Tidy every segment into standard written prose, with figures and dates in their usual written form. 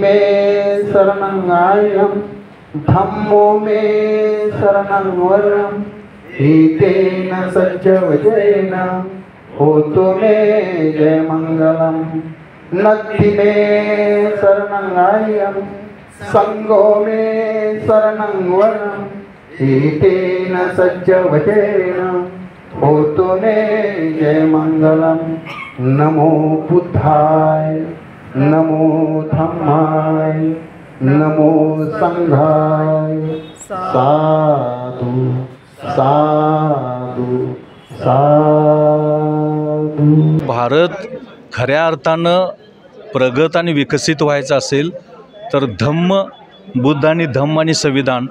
मे शरणं आर्यं धम्मो मे शरणं वरं एतेन सज्जवचेन होतु मे जय मंगलम। नत्थि मे शरणं आर्यं संगो मे शरणं वरं एतेन सज्जवचेन होतु मे जय मंगलम। नमो बुद्धाय नमो धम्माय नमो संघाय साधु साधु साधु। भारत खऱ्या अर्थानं प्रगत आणि विकसित व्हायचं असेल तर धम्म, बुद्ध आणि धम्म आणि संविधान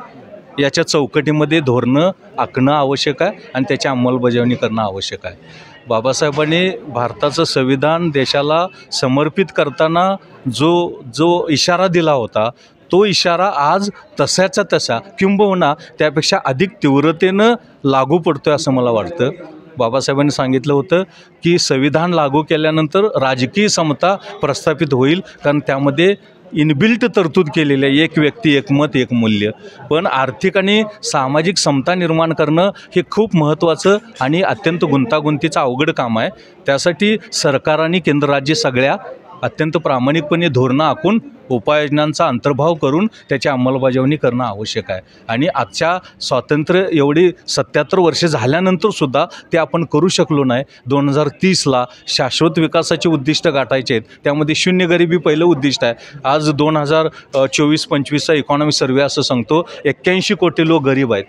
याच्या चौकटीमध्ये धोरणं आखणं आवश्यक आहे आणि त्याची अंमलबजावणी करणं आवश्यक आहे। बाबासाहेबांनी भारताचं संविधान देशाला समर्पित करताना जो इशारा दिला होता तो इशारा आज तसाचा तसा किंबहुना त्यापेक्षा अधिक तीव्रतेनं लागू पडतोय असं मला वाटतं। बाबासाहेबांनी सांगितलं होतं की संविधान लागू केल्यानंतर राजकीय समता प्रस्थापित होईल, कारण त्यामध्ये इनबिल्ट तरतूद केलेली आहे, एक व्यक्ती एक मत एक मूल्य। पण आर्थिक आणि सामाजिक समता निर्माण करणं हे खूप महत्त्वाचं आणि अत्यंत गुंतागुंतीचं अवघड काम आहे। त्यासाठी सरकार आणि केंद्र राज्य सगळ्या अत्यंत प्रामाणिकपणे धोरणं आखून उपाययोजनांचा अंतर्भाव करून त्याची अंमलबजावणी करणं आवश्यक आहे। आणि आजच्या स्वातंत्र्य एवढी 77 वर्षे झाल्यानंतरसुद्धा ते आपण करू शकलो नाही। 2030ला शाश्वत विकासाचे उद्दिष्ट गाठायचे आहेत, त्यामध्ये शून्य गरिबी पहिलं उद्दिष्ट आहे। आज 2024-25चा इकॉनॉमी सर्वे असं सांगतो 81 कोटी लोक गरीब आहेत।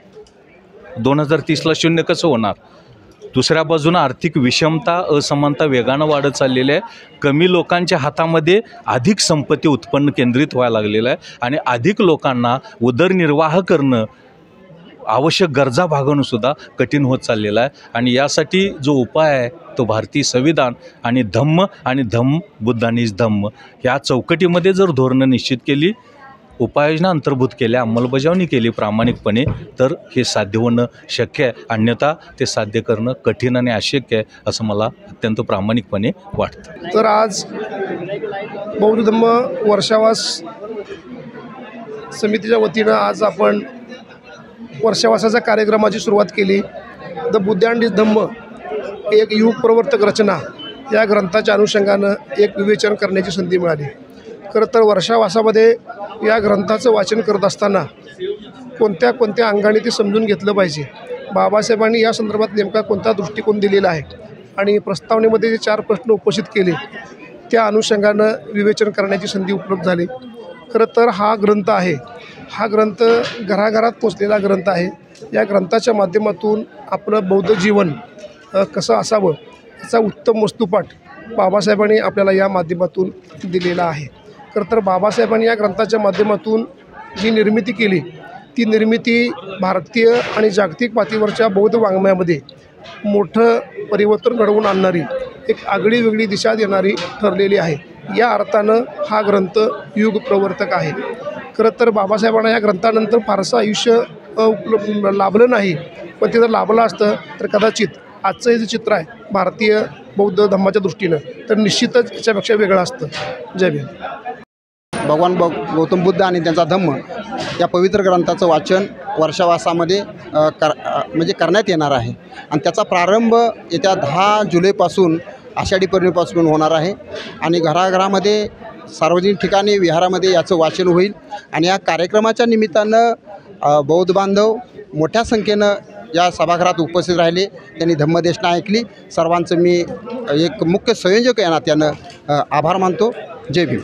2030ला शून्य कसं होणार? दुसऱ्या बाजूनं आर्थिक विषमता असमानता वेगानं वाढत चाललेली आहे। कमी लोकांच्या हातामध्ये अधिक संपत्ती उत्पन्न केंद्रित व्हायला लागलेलं आहे आणि अधिक लोकांना उदरनिर्वाह करणं, आवश्यक गरजा भागवणंसुद्धा कठीण होत चाललेलं आहे। आणि यासाठी जो उपाय आहे तो भारतीय संविधान आणि धम्म बुद्ध आणि धम्म या चौकटीमध्ये जर धोरणं निश्चित केली, उपाययोजना अंतर्भूत केल्या, अंमलबजावणी केली प्रामाणिकपणे तर हे साध्य होणं शक्य आहे। अन्यथा ते साध्य करणं कठीण आणि अशक्य आहे असं मला अत्यंत प्रामाणिकपणे वाटतं। तर आज बौद्ध धम्म वर्षावास समितीच्या वतीनं आज आपण वर्षावासाच्या कार्यक्रमाची सुरुवात केली। द बुद्ध अँड धम्म एक युग प्रवर्तक रचना या ग्रंथाच्या अनुषंगानं एक विवेचन करण्याची संधी मिळाली। खरं तर वर्षावासामध्ये या ग्रंथाचं वाचन करत असताना कोणत्या अंगाने ते समजून घेतलं पाहिजे, बाबासाहेबांनी या संदर्भात नेमका कोणता दृष्टिकोन दिलेला आहे आणि प्रस्तावनेमध्ये जे 4 प्रश्न उपस्थित केले त्या अनुषंगानं विवेचन करण्याची संधी उपलब्ध झाली। खरं तर हा ग्रंथ आहे, हा ग्रंथ घराघरात पोचलेला ग्रंथ आहे। या ग्रंथाच्या माध्यमातून आपलं बौद्ध जीवन कसं असावं याचा उत्तम वस्तुपाठ बाबासाहेबांनी आपल्याला या माध्यमातून दिलेला आहे। खरं तर बाबासाहेबांनी या ग्रंथाच्या माध्यमातून जी निर्मिती केली ती निर्मिती भारतीय आणि जागतिक पातळीवरच्या बौद्ध वाङ्मयामध्ये मोठं परिवर्तन घडवून आणणारी, एक आगळी वेगळी दिशा देणारी ठरलेली आहे। या अर्थानं हा ग्रंथ युग प्रवर्तक आहे। खरं तर बाबासाहेबांना या ग्रंथानंतर फारसं आयुष्य लाभलं नाही, पण ते जर लाभलं असतं तर कदाचित आजचं हे जे चित्र आहे भारतीय बौद्ध धम्माच्या दृष्टीनं तर निश्चितच याच्यापेक्षा वेगळं असतं। जय भीम। भगवान गौतम बुद्ध आणि त्यांचा धम्म या पवित्र ग्रंथाचं वाचन वर्षावासामध्ये करण्यात येणार आहे आणि त्याचा प्रारंभ येत्या 10 जुलैपासून आषाढी पौर्णिमेपासून होणार आहे आणि घराघरामध्ये सार्वजनिक ठिकाणी विहारामध्ये याचं वाचन होईल आणि या कार्यक्रमाच्या निमित्तानं बौद्ध बांधव मोठ्या संख्येनं या सभागृहात उपस्थित राहिले, त्यांनी धम्मदेशना ऐकली। सर्वांचं मी एक मुख्य संयोजक या नात्यानं आभार मानतो। जय भीम।